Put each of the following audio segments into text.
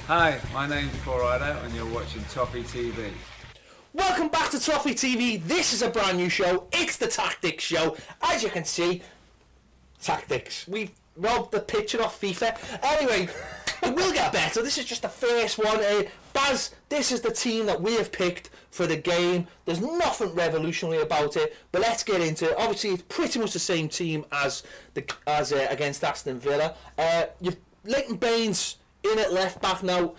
Hi, my name's Paul Ryder and you're watching Toffee TV. Welcome back to Toffee TV. This is a brand new show. It's the Tactics Show. As you can see, tactics. We've robbed the picture off FIFA. Anyway, it will get better. This is just the first one. Baz, this is the team that we have picked for the game. There's nothing revolutionary about it, but let's get into it. Obviously, it's pretty much the same team as against Aston Villa. You've Leighton Baines in at left back now.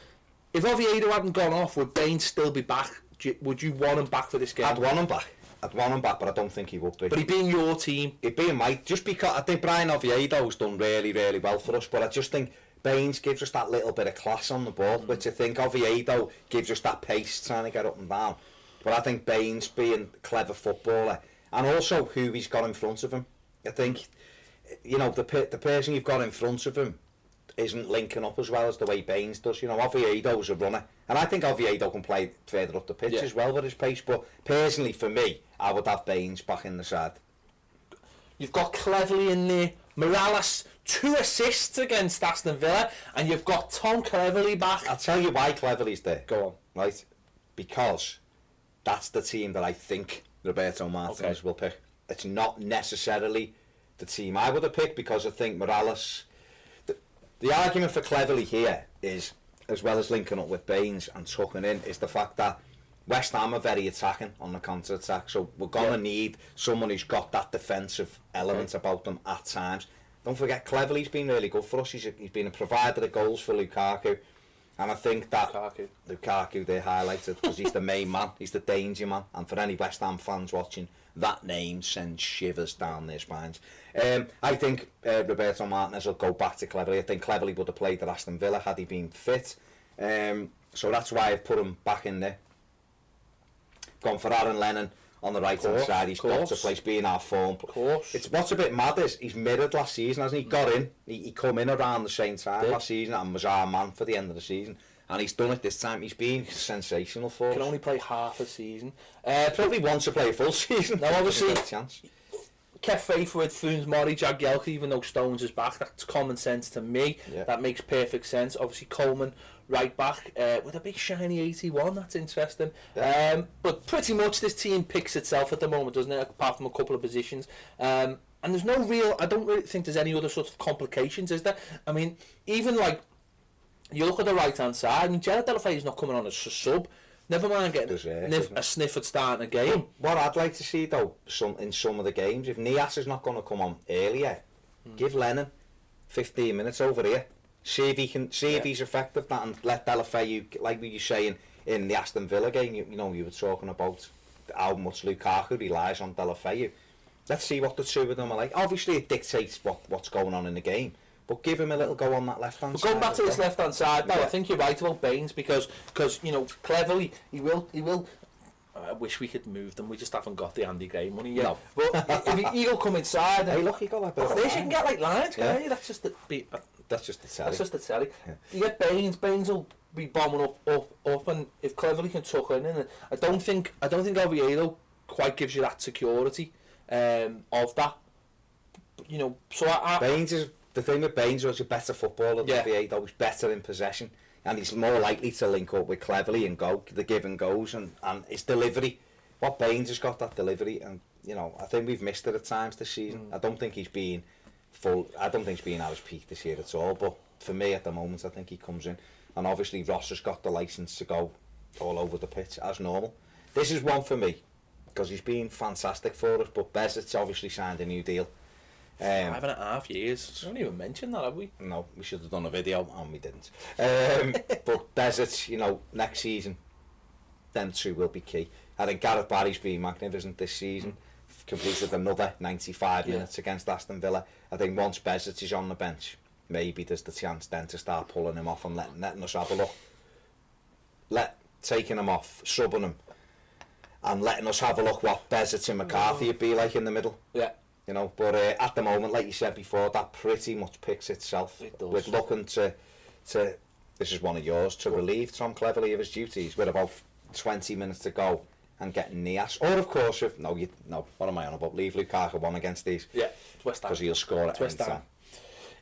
If Oviedo hadn't gone off, would Baines still be back? Would you want him back for this game? I'd want him back, but I don't think he would be. But he'd be in your team. He'd be in my, just because I think Brian Oviedo's done really, really well for us, but I just think Baines gives us that little bit of class on the ball, which I think Oviedo gives us that pace trying to get up and down. But I think Baines being a clever footballer, and also who he's got in front of him, I think, you know, the person you've got in front of him isn't linking up as well as the way Baines does. You know, Oviedo's a runner, and I think Oviedo can play further up the pitch as well with his pace, but personally for me, I would have Baines back in the side. You've got Cleverley in there, Morales, 2 assists against Aston Villa, and you've got Tom Cleverley back. I'll tell you why Cleverley's there. Go on. Right? Because that's the team that I think Roberto Martinez will pick. It's not necessarily the team I would have picked, because I think Morales... The argument for Cleverley here is, as well as linking up with Baines and tucking in, is the fact that West Ham are very attacking on the counter-attack, so we're going to need someone who's got that defensive element about them at times. Don't forget, Cleverley's been really good for us. He's been a provider of goals for Lukaku, and I think that Lukaku they highlighted because he's the main man, he's the danger man, and for any West Ham fans watching, that name sends shivers down their spines. I think Roberto Martinez will go back to Cleverley. I think Cleverley would have played at Aston Villa had he been fit. So that's why I've put him back in there. Gone for Aaron Lennon on the right hand side. He's got to play, being our form. It's what's a bit mad is he's mirrored last season, hasn't he? Got in, he come in around the same time last season and was our man for the end of the season. And he's done it this time. He's been sensational for us. Can only play half a season. Probably wants to play a full season. Now, obviously, chance. Kept faith with Funes Mori, Jagielka, even though Stones is back. That's common sense to me. Yeah. That makes perfect sense. Obviously, Coleman right back with a big shiny 81. That's interesting. Yeah. But pretty much this team picks itself at the moment, doesn't it? Apart from a couple of positions. And there's no real... I don't really think there's any other sort of complications, is there? I mean, even like... You look at the right-hand side, I mean, Gerard Deulofeu's not coming on as a sub. Never mind getting a sniff at starting a game. What I'd like to see, though, in some of the games, if Nias is not going to come on earlier, give Lennon 15 minutes over here. See if he can, if he's effective, that, and let Deulofeu, like we were saying in the Aston Villa game, you know, you were talking about how much Lukaku relies on Deulofeu. Let's see what the two of them are like. Obviously, it dictates what's going on in the game. But give him a little go on that left-hand side. Going back to this left-hand side, now I think you're right about Baines because you know, Cleverley, he will. I wish we could move them. We just haven't got the Andy Gray money yet. No. But if he'll come inside, hey, look, he got that bit of this. You can get like lines, can't you? That's just the telly. That's just the telly. Yeah. You get Baines. Baines will be bombing up, and if Cleverley can tuck in, and I don't think Oviedo quite gives you that security of that. You know, so Baines is. The thing with Baines was a better footballer than Oviedo. He's better in possession, and he's more likely to link up with Cleverley and go the give and goes and his delivery. What Baines has got that delivery, and you know, I think we've missed it at times this season. I don't think he's been full. I don't think he's been at his peak this year at all. But for me, at the moment, I think he comes in, and obviously Ross has got the license to go all over the pitch as normal. This is one for me because he's been fantastic for us. But Bezic's obviously signed a new deal. 5.5 years. We haven't even mentioned that, have we? No, we should have done a video and we didn't. But Bezic, you know, next season, them two will be key. I think Gareth Barry's been magnificent this season. Completed another 95 minutes against Aston Villa. I think once Bezic is on the bench, maybe there's the chance then to start pulling him off and letting us have a look. Taking him off, subbing him, and letting us have a look what Bezic and McCarthy would be like in the middle. Yeah. You know, but at the moment, like you said before, that pretty much picks itself. It does. We're looking to this is one of yours, to relieve Tom Cleverley of his duties with about 20 minutes to go and get Nias. Or of course, if what am I on about? Leave Lukaku on against these. Yeah, it's West Ham. Because he'll score at any time.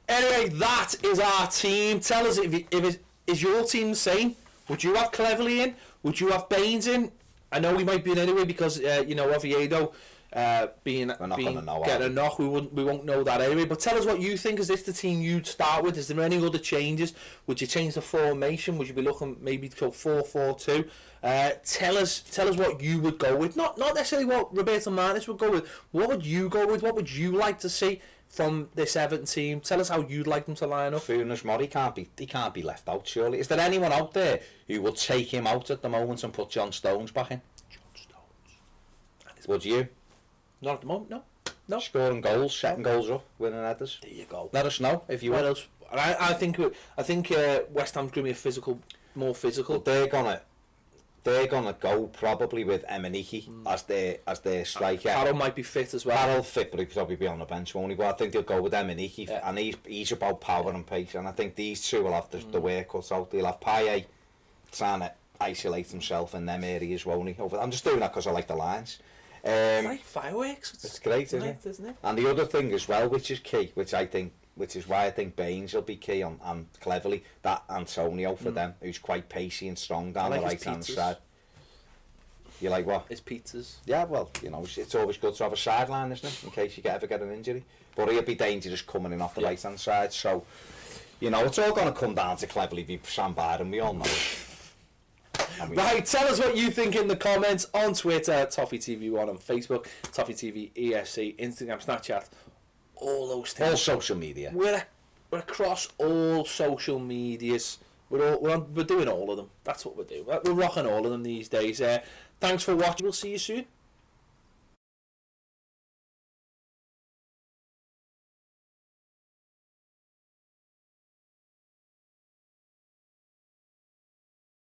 Anyway, that is our team. Tell us if is your team the same? Would you have Cleverley in? Would you have Baines in? I know we might be in anyway because you know, Oviedo getting a knock. We won't know that anyway. But tell us what you think. Is this the team you'd start with? Is there any other changes? Would you change the formation? Would you be looking maybe to go 4-4-2? Tell us what you would go with. Not necessarily what Roberto Martinez would go with. What would you go with? What would you like to see from this Everton team? Tell us how you'd like them to line up. Funes Mori can't be left out, surely. Is there anyone out there who would take him out at the moment and put John Stones back in? John Stones. Would you? Not at the moment, no. Scoring goals, setting goals up, winning headers. There you go. Let us know if you want. Else? I think West Ham's going to be more physical. But they're gonna go probably with Emenike as their striker. Carroll might be fit as well. Carroll fit, but he'll probably be on the bench, won't he? But I think they'll go with Emenike, and he's about power and pace, and I think these two will have the work cut out. They'll have Payet trying to isolate himself in them areas, won't he? I'm just doing that because I like the lines. It's like fireworks. It's great, isn't it? And the other thing as well, which is key, which is why I think Baines will be key on, and Cleverley, that Antonio for them, who's quite pacey and strong down the right hand side. You like what? His pizzas. Yeah, well, you know, it's always good to have a sideline, isn't it, in case you ever get an injury. But he'll be dangerous coming in off the right hand side. So, you know, it's all going to come down to Cleverley v Sam Byron, we all know it. Right, tell us what you think in the comments on Twitter, Toffee TV1 on Facebook, Toffee TV ESC, Instagram, Snapchat, all those things. All social media. We're across all social medias. We're doing all of them. That's what we're doing. We're rocking all of them these days. Thanks for watching. We'll see you soon.